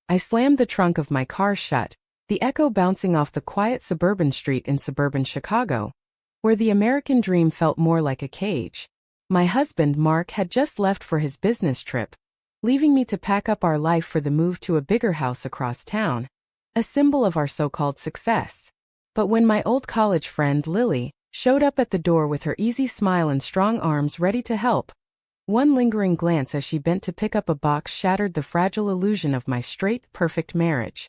I slammed the trunk of my car shut, the echo bouncing off the quiet suburban street in suburban Chicago, where the American dream felt more like a cage. My husband, Mark, had just left for his business trip, leaving me to pack up our life for the move to a bigger house across town, a symbol of our so-called success. But when my old college friend, Lily, showed up at the door with her easy smile and strong arms ready to help, one lingering glance as she bent to pick up a box shattered the fragile illusion of my straight, perfect marriage.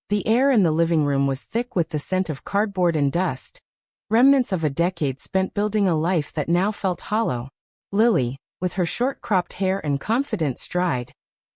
The air in the living room was thick with the scent of cardboard and dust, remnants of a decade spent building a life that now felt hollow. Lily, with her short-cropped hair and confident stride,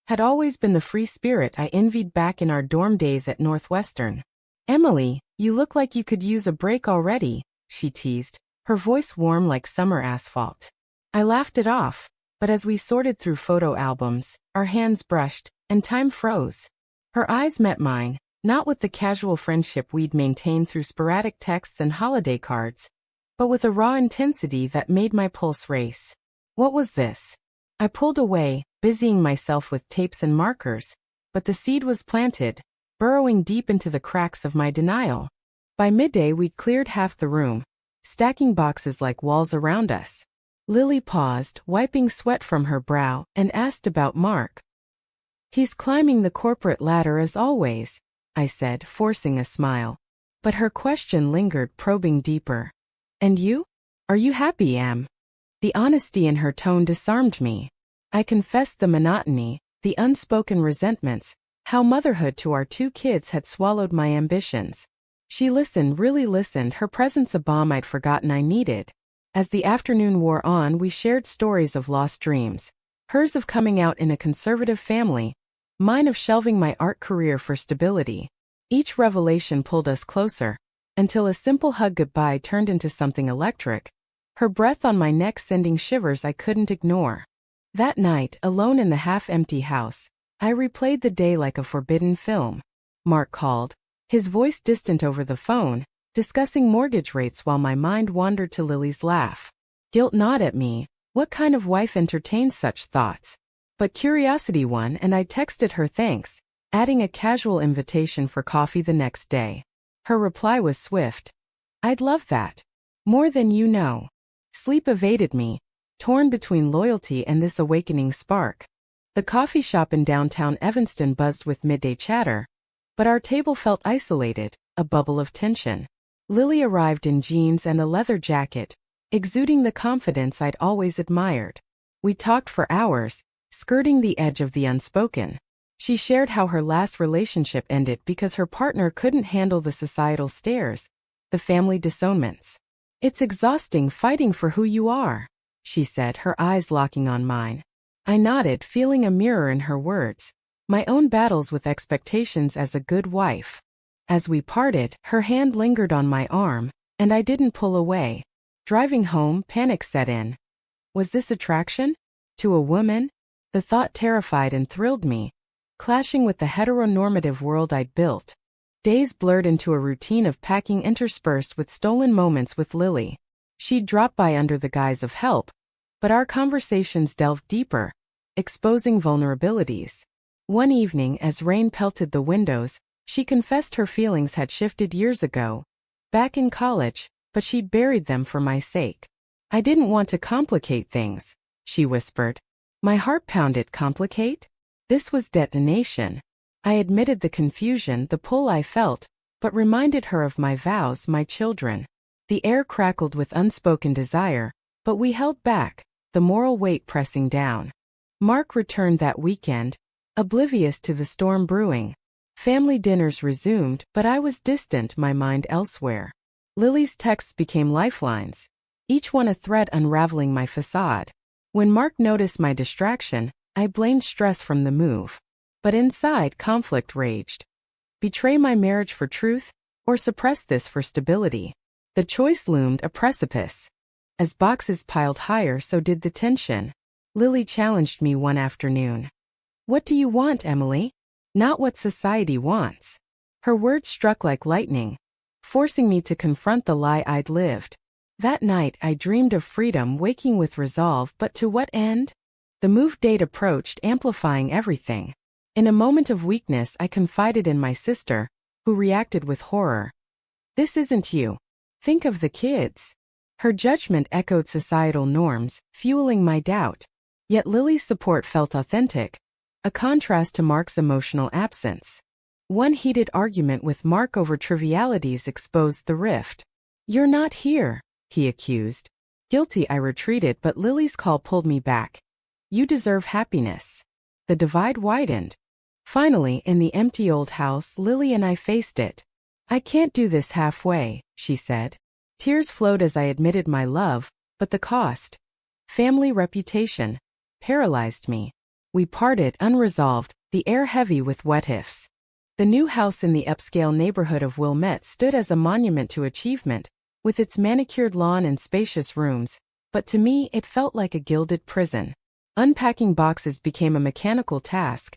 had always been the free spirit I envied back in our dorm days at Northwestern. "Emily, you look like you could use a break already," she teased, her voice warm like summer asphalt. I laughed it off, but as we sorted through photo albums, our hands brushed, and time froze. Her eyes met mine, not with the casual friendship we'd maintained through sporadic texts and holiday cards, but with a raw intensity that made my pulse race. What was this? I pulled away, busying myself with tapes and markers, but the seed was planted, burrowing deep into the cracks of my denial. By midday we'd cleared half the room, stacking boxes like walls around us. Lily paused, wiping sweat from her brow, and asked about Mark. "He's climbing the corporate ladder as always," I said, forcing a smile. But her question lingered, probing deeper. "And you? Are you happy, Em?" The honesty in her tone disarmed me. I confessed the monotony, the unspoken resentments, how motherhood to our 2 kids had swallowed my ambitions. She listened, really listened, her presence a balm I'd forgotten I needed. As the afternoon wore on, we shared stories of lost dreams, hers of coming out in a conservative family, mine of shelving my art career for stability. Each revelation pulled us closer, until a simple hug goodbye turned into something electric, her breath on my neck sending shivers I couldn't ignore. That night, alone in the half-empty house, I replayed the day like a forbidden film. Mark called, his voice distant over the phone, discussing mortgage rates while my mind wandered to Lily's laugh. Guilt gnawed at me. What kind of wife entertains such thoughts? But curiosity won, and I texted her thanks, adding a casual invitation for coffee the next day. Her reply was swift. "I'd love that. More than you know." Sleep evaded me, torn between loyalty and this awakening spark. The coffee shop in downtown Evanston buzzed with midday chatter, but our table felt isolated, a bubble of tension. Lily arrived in jeans and a leather jacket, exuding the confidence I'd always admired. We talked for hours, skirting the edge of the unspoken. She shared how her last relationship ended because her partner couldn't handle the societal stares, the family disownments. "It's exhausting fighting for who you are," she said, her eyes locking on mine. I nodded, feeling a mirror in her words, my own battles with expectations as a good wife. As we parted, her hand lingered on my arm, and I didn't pull away. Driving home, panic set in. Was this attraction? To a woman? The thought terrified and thrilled me, clashing with the heteronormative world I'd built. Days blurred into a routine of packing interspersed with stolen moments with Lily. She'd drop by under the guise of help, but our conversations delved deeper, exposing vulnerabilities. One evening, as rain pelted the windows, she confessed her feelings had shifted years ago, back in college, but she'd buried them for my sake. "I didn't want to complicate things," she whispered. My heart pounded. Complicate? This was detonation. I admitted the confusion, the pull I felt, but reminded her of my vows, my children. The air crackled with unspoken desire, but we held back, the moral weight pressing down. Mark returned that weekend, oblivious to the storm brewing. Family dinners resumed, but I was distant, my mind elsewhere. Lily's texts became lifelines, each one a thread unraveling my facade. When Mark noticed my distraction, I blamed stress from the move. But inside, conflict raged. Betray my marriage for truth, or suppress this for stability? The choice loomed, a precipice. As boxes piled higher, so did the tension. Lily challenged me one afternoon. "What do you want, Emily? Not what society wants." Her words struck like lightning, forcing me to confront the lie I'd lived. That night I dreamed of freedom, waking with resolve, but to what end? The move date approached, amplifying everything. In a moment of weakness, I confided in my sister, who reacted with horror. This isn't you. Think of the kids. Her judgment echoed societal norms, fueling my doubt. Yet Lily's support felt authentic, a contrast to Mark's emotional absence. One heated argument with Mark over trivialities exposed the rift. You're not here, he accused. Guilty, I retreated, but Lily's call pulled me back. You deserve happiness. The divide widened. Finally, in the empty old house, Lily and I faced it. I can't do this halfway, she said. Tears flowed as I admitted my love, but the cost, family reputation, paralyzed me. We parted unresolved, the air heavy with what-ifs. The new house in the upscale neighborhood of Wilmette stood as a monument to achievement, with its manicured lawn and spacious rooms, but to me it felt like a gilded prison. Unpacking boxes became a mechanical task,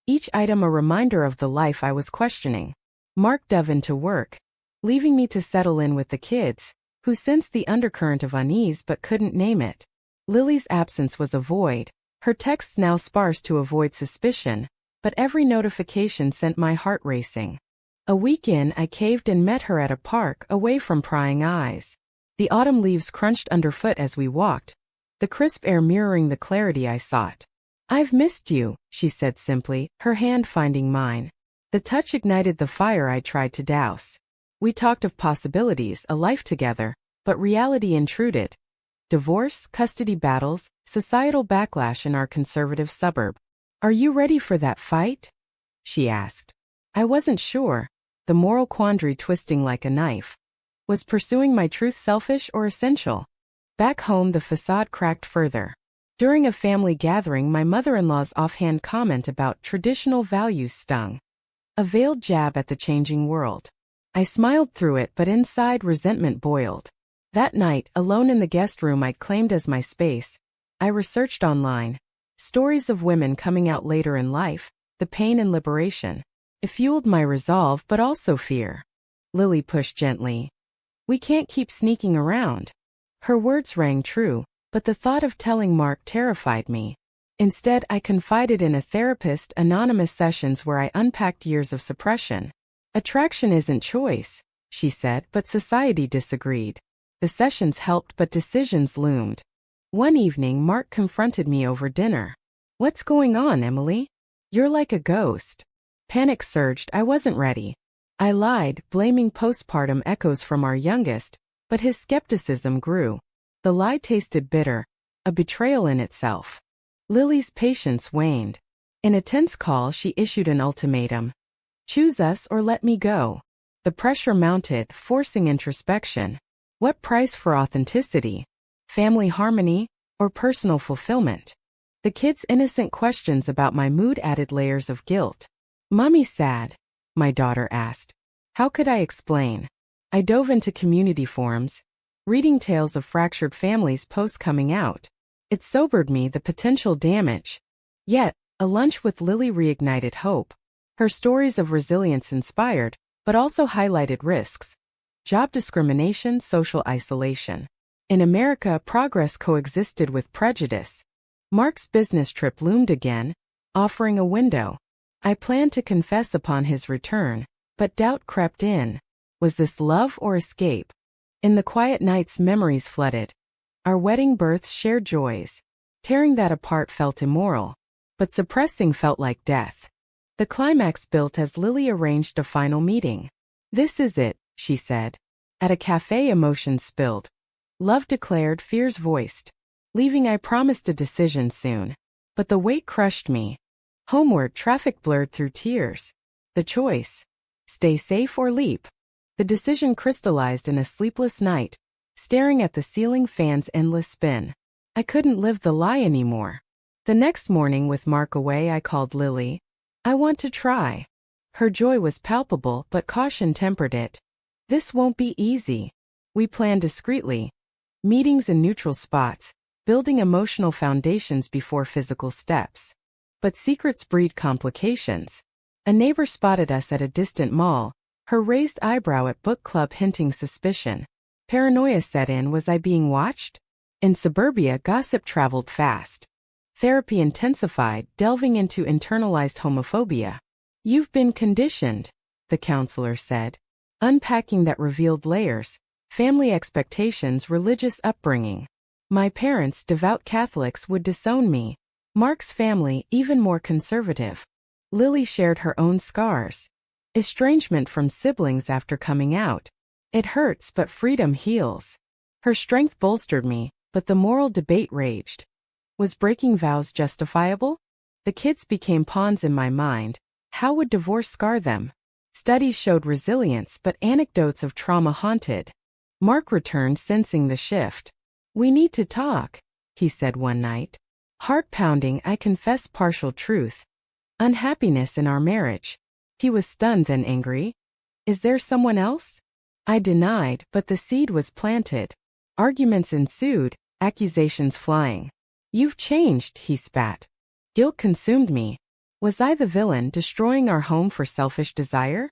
each item a reminder of the life I was questioning. Mark dove into work, leaving me to settle in with the kids, who sensed the undercurrent of unease but couldn't name it. Lily's absence was a void, her texts now sparse to avoid suspicion, but every notification sent my heart racing. A week in, I caved and met her at a park, away from prying eyes. The autumn leaves crunched underfoot as we walked, the crisp air mirroring the clarity I sought. I've missed you, she said simply, her hand finding mine. The touch ignited the fire I tried to douse. We talked of possibilities, a life together, but reality intruded. Divorce, custody battles, societal backlash in our conservative suburb. Are you ready for that fight? She asked. I wasn't sure, the moral quandary twisting like a knife. Was pursuing my truth selfish or essential? Back home, the facade cracked further. During a family gathering, my mother-in-law's offhand comment about traditional values stung. A veiled jab at the changing world. I smiled through it, but inside resentment boiled. That night, alone in the guest room I'd claimed as my space, I researched online. Stories of women coming out later in life, the pain and liberation. It fueled my resolve but also fear. Lily pushed gently. We can't keep sneaking around. Her words rang true, but the thought of telling Mark terrified me. Instead, I confided in a therapist, anonymous sessions where I unpacked years of suppression. Attraction isn't choice, she said, but society disagreed. The sessions helped, but decisions loomed. One evening, Mark confronted me over dinner. What's going on, Emily? You're like a ghost. Panic surged. I wasn't ready. I lied, blaming postpartum echoes from our youngest, but his skepticism grew. The lie tasted bitter, a betrayal in itself. Lily's patience waned. In a tense call, she issued an ultimatum. Choose us or let me go. The pressure mounted, forcing introspection. What price for authenticity? Family harmony, or personal fulfillment? The kids' innocent questions about my mood added layers of guilt. Mommy's sad, my daughter asked. How could I explain? I dove into community forums, reading tales of fractured families post coming out. It sobered me, the potential damage. Yet, a lunch with Lily reignited hope. Her stories of resilience inspired, but also highlighted risks. Job discrimination, social isolation. In America, progress coexisted with prejudice. Mark's business trip loomed again, offering a window. I planned to confess upon his return, but doubt crept in. Was this love or escape? In the quiet nights, memories flooded. Our wedding, births, shared joys. Tearing that apart felt immoral, but suppressing felt like death. The climax built as Lily arranged a final meeting. This is it, she said. At a cafe, emotions spilled. Love declared, fears voiced. Leaving, I promised a decision soon. But the weight crushed me. Homeward, traffic blurred through tears. The choice. Stay safe or leap. The decision crystallized in a sleepless night, staring at the ceiling fan's endless spin. I couldn't live the lie anymore. The next morning, with Mark away, I called Lily. I want to try. Her joy was palpable, but caution tempered it. This won't be easy. We planned discreetly. Meetings in neutral spots, building emotional foundations before physical steps. But secrets breed complications. A neighbor spotted us at a distant mall, her raised eyebrow at book club hinting suspicion. Paranoia set in. Was I being watched? In suburbia, gossip traveled fast. Therapy intensified, delving into internalized homophobia. You've been conditioned, the counselor said. Unpacking that revealed layers: family expectations, religious upbringing. My parents, devout Catholics, would disown me. Mark's family, even more conservative. Lily shared her own scars. Estrangement from siblings after coming out. It hurts, but freedom heals. Her strength bolstered me, but the moral debate raged. Was breaking vows justifiable? The kids became pawns in my mind. How would divorce scar them? Studies showed resilience, but anecdotes of trauma haunted. Mark returned, sensing the shift. We need to talk, he said one night. Heart pounding, I confess partial truth. Unhappiness in our marriage. He was stunned, then angry. Is there someone else? I denied, but the seed was planted. Arguments ensued, accusations flying. You've changed, he spat. Guilt consumed me. Was I the villain, destroying our home for selfish desire?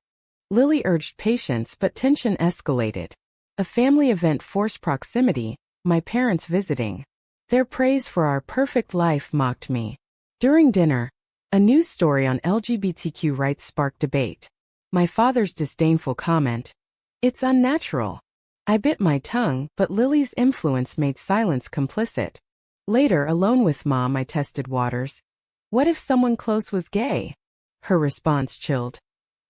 Lily urged patience, but tension escalated. A family event forced proximity, my parents visiting. Their praise for our perfect life mocked me. During dinner, a news story on LGBTQ rights sparked debate. My father's disdainful comment: "It's unnatural." I bit my tongue, but Lily's influence made silence complicit. Later, alone with Mom, I tested waters. What if someone close was gay? Her response chilled.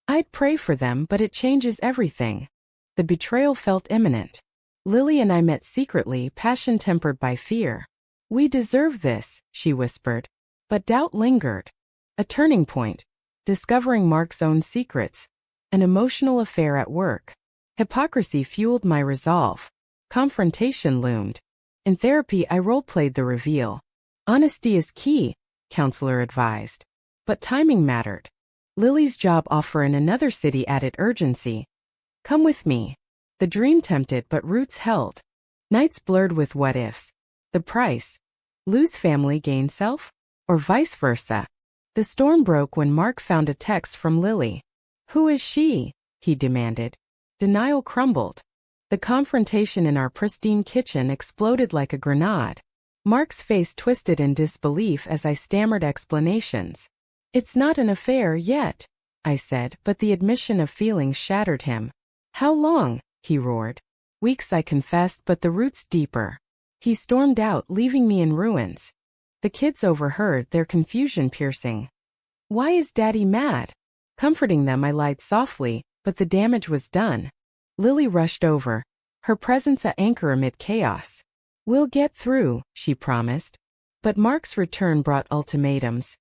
I'd pray for them, but it changes everything. The betrayal felt imminent. Lily and I met secretly, passion tempered by fear. We deserve this, she whispered. But doubt lingered. A turning point. Discovering Mark's own secrets. An emotional affair at work. Hypocrisy fueled my resolve. Confrontation loomed. In therapy, I role-played the reveal. Honesty is key, counselor advised. But timing mattered. Lily's job offer in another city added urgency. Come with me. The dream tempted, but roots held. Nights blurred with what-ifs. The price. Lose family, gain self? Or vice versa? The storm broke when Mark found a text from Lily. Who is she? He demanded. Denial crumbled. The confrontation in our pristine kitchen exploded like a grenade. Mark's face twisted in disbelief as I stammered explanations. It's not an affair yet, I said, but the admission of feelings shattered him. How long? He roared. Weeks, I confessed, but the roots deeper. He stormed out, leaving me in ruins. The kids overheard, their confusion piercing. Why is Daddy mad? Comforting them, I lied softly, but the damage was done. Lily rushed over, her presence an anchor amid chaos. We'll get through, she promised. But Mark's return brought ultimatums.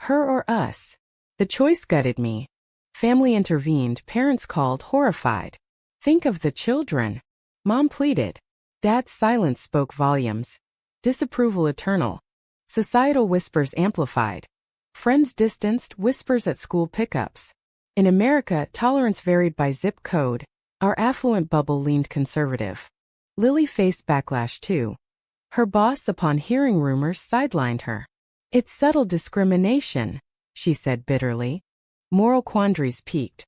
Her or us. The choice gutted me. Family intervened, parents called, horrified. Think of the children. Mom pleaded. Dad's silence spoke volumes. Disapproval eternal. Societal whispers amplified. Friends distanced, whispers at school pickups. In America, tolerance varied by zip code. Our affluent bubble leaned conservative. Lily faced backlash too. Her boss, upon hearing rumors, sidelined her. It's subtle discrimination, she said bitterly. Moral quandaries peaked.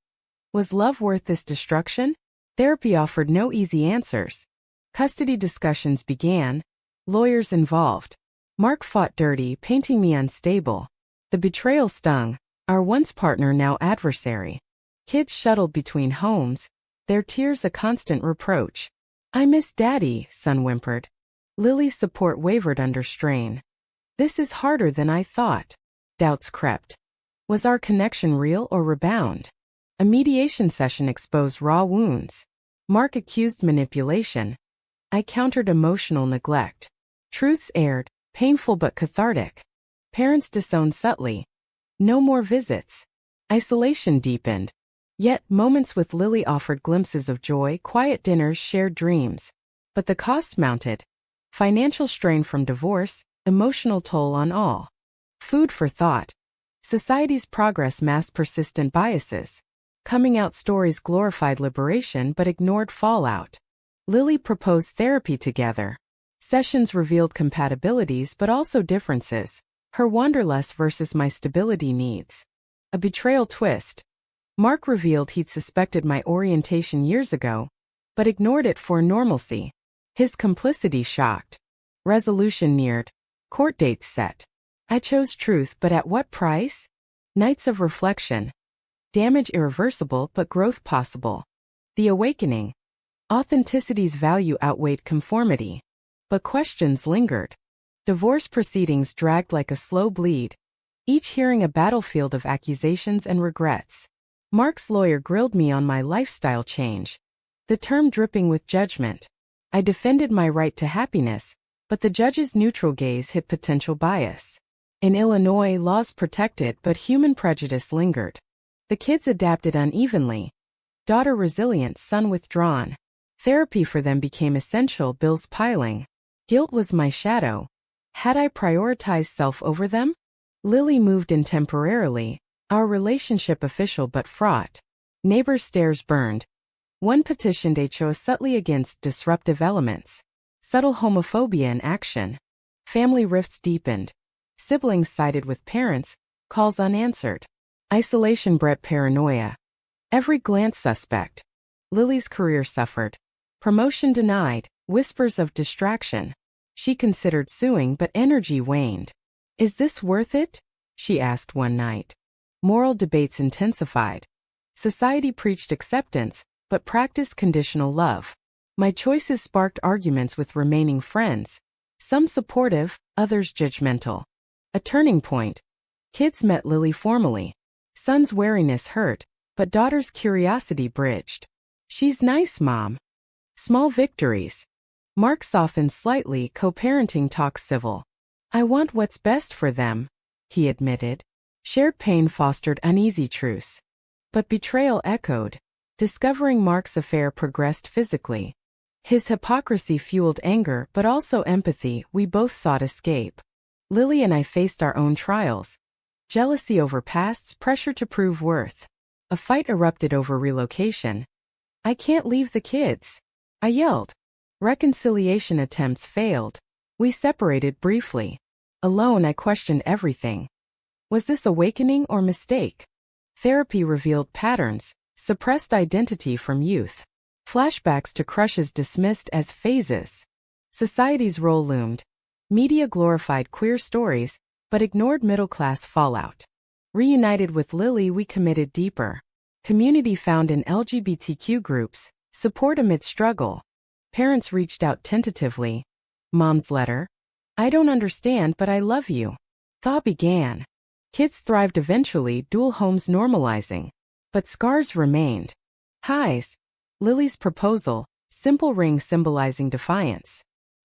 Was love worth this destruction? Therapy offered no easy answers. Custody discussions began. Lawyers involved. Mark fought dirty, painting me unstable. The betrayal stung. Our once partner, now adversary. Kids shuttled between homes, their tears a constant reproach. I miss Daddy, son whimpered. Lily's support wavered under strain. This is harder than I thought. Doubts crept. Was our connection real or rebound? A mediation session exposed raw wounds. Mark accused manipulation. I countered emotional neglect. Truths aired, painful but cathartic. Parents disowned subtly. No more visits. Isolation deepened. Yet, moments with Lily offered glimpses of joy, quiet dinners, shared dreams. But the cost mounted. Financial strain from divorce, emotional toll on all. Food for thought. Society's progress masked persistent biases. Coming out stories glorified liberation but ignored fallout. Lily proposed therapy together. Sessions revealed compatibilities but also differences. Her wanderlust versus my stability needs. A betrayal twist. Mark revealed he'd suspected my orientation years ago, but ignored it for normalcy. His complicity shocked. Resolution neared. Court dates set. I chose truth, but at what price? Nights of reflection. Damage irreversible but growth possible. The awakening. Authenticity's value outweighed conformity. But questions lingered. Divorce proceedings dragged like a slow bleed, each hearing a battlefield of accusations and regrets. Mark's lawyer grilled me on my lifestyle change, the term dripping with judgment. I defended my right to happiness, but the judge's neutral gaze hit potential bias. In Illinois, laws protected, but human prejudice lingered. The kids adapted unevenly. Daughter resilient, son withdrawn. Therapy for them became essential, bills piling. Guilt was my shadow. Had I prioritized self over them? Lily moved in temporarily, our relationship official but fraught. Neighbors' stares burned. One petitioned HO subtly against disruptive elements. Subtle homophobia in action. Family rifts deepened. Siblings sided with parents, calls unanswered. Isolation bred paranoia. Every glance suspect. Lily's career suffered. Promotion denied, whispers of distraction. She considered suing, but energy waned. Is this worth it? She asked one night. Moral debates intensified. Society preached acceptance, but practiced conditional love. My choices sparked arguments with remaining friends. Some supportive, others judgmental. A turning point. Kids met Lily formally. Son's wariness hurt, but daughter's curiosity bridged. She's nice, Mom. Small victories. Mark softened slightly, co-parenting talks civil. I want what's best for them, he admitted. Shared pain fostered uneasy truce. But betrayal echoed. Discovering Mark's affair progressed physically. His hypocrisy fueled anger, but also empathy. We both sought escape. Lily and I faced our own trials. Jealousy over pasts, pressure to prove worth. A fight erupted over relocation. I can't leave the kids, I yelled. Reconciliation attempts failed. We separated briefly. Alone, I questioned everything. Was this awakening or mistake? Therapy revealed patterns, suppressed identity from youth. Flashbacks to crushes dismissed as phases. Society's role loomed. Media glorified queer stories, but ignored middle-class fallout. Reunited with Lily, we committed deeper. Community found in LGBTQ groups, support amid struggle. Parents reached out tentatively. Mom's letter. I don't understand, but I love you. Thaw began. Kids thrived eventually, dual homes normalizing. But scars remained. Highs. Lily's proposal, simple ring symbolizing defiance.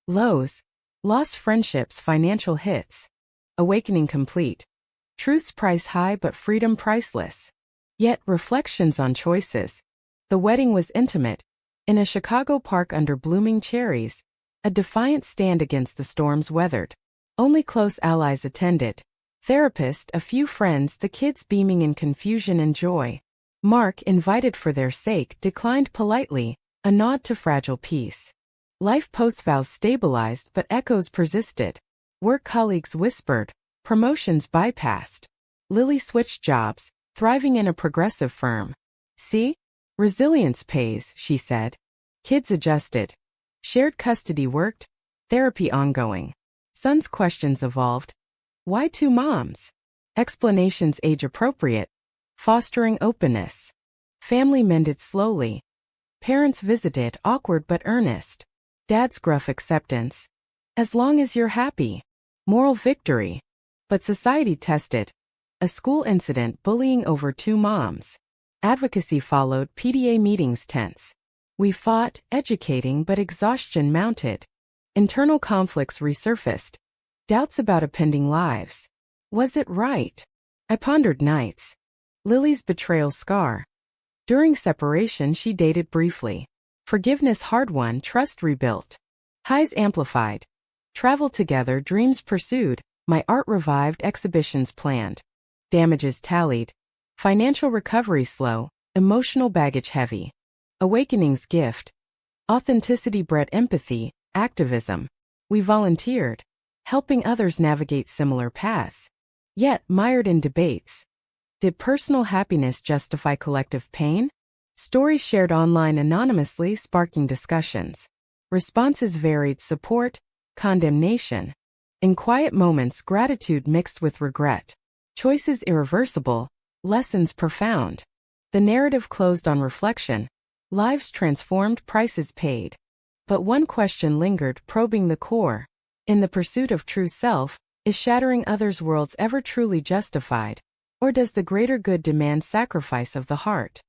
Lows. Lost friendships, financial hits. Awakening complete. Truth's price high but freedom priceless. Yet reflections on choices. The wedding was intimate. In a Chicago park under blooming cherries. A defiant stand against the storms weathered. Only close allies attended. Therapist, a few friends, the kids beaming in confusion and joy. Mark, invited for their sake, declined politely, a nod to fragile peace. Life post-vows stabilized, but echoes persisted. Work colleagues whispered. Promotions bypassed. Lily switched jobs, thriving in a progressive firm. See? Resilience pays, she said. Kids adjusted. Shared custody worked. Therapy ongoing. Son's questions evolved. Why two moms? Explanations age-appropriate. Fostering openness. Family mended slowly. Parents visited, awkward but earnest. Dad's gruff acceptance. As long as you're happy. Moral victory. But society tested. A school incident, bullying over two moms. Advocacy followed, PTA meetings tense. We fought, educating, but exhaustion mounted. Internal conflicts resurfaced. Doubts about appending lives. Was it right? I pondered nights. Lily's betrayal scar. During separation, she dated briefly. Forgiveness hard won, trust rebuilt. Highs amplified. Travel together, dreams pursued. My art revived, exhibitions planned. Damages tallied. Financial recovery slow, emotional baggage heavy. Awakening's gift. Authenticity bred empathy, activism. We volunteered, helping others navigate similar paths. Yet mired in debates. Did personal happiness justify collective pain? Stories shared online anonymously sparking discussions. Responses varied: support, condemnation. In quiet moments, gratitude mixed with regret. Choices irreversible, lessons profound. The narrative closed on reflection. Lives transformed, prices paid. But one question lingered, probing the core. In the pursuit of true self, is shattering others' worlds ever truly justified? Or does the greater good demand sacrifice of the heart?